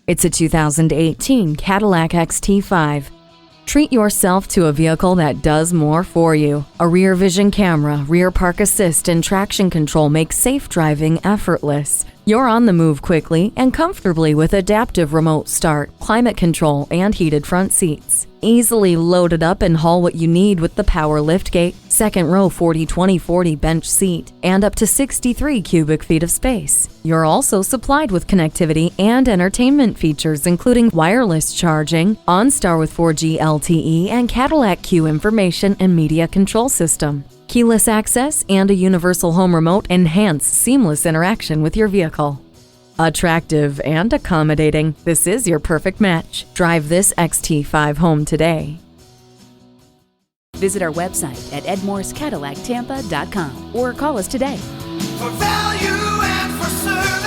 It's a 2018 Cadillac XT5. Treat yourself to a vehicle that does more for you. A rear vision camera, rear park assist, and traction control make safe driving effortless. You're on the move quickly and comfortably with adaptive remote start, climate control, and heated front seats. Easily loaded up and haul what you need with the power liftgate, second row 40-20-40 bench seat, and up to 63 cubic feet of space. You're also supplied with connectivity and entertainment features including wireless charging, OnStar with 4G LTE, and Cadillac CUE information and media control system. Keyless access and a universal home remote enhance seamless interaction with your vehicle. Attractive and accommodating, this is your perfect match. Drive this XT5 home today. Visit our website at edmorsecadillactampa.com or call us today. For value and for service.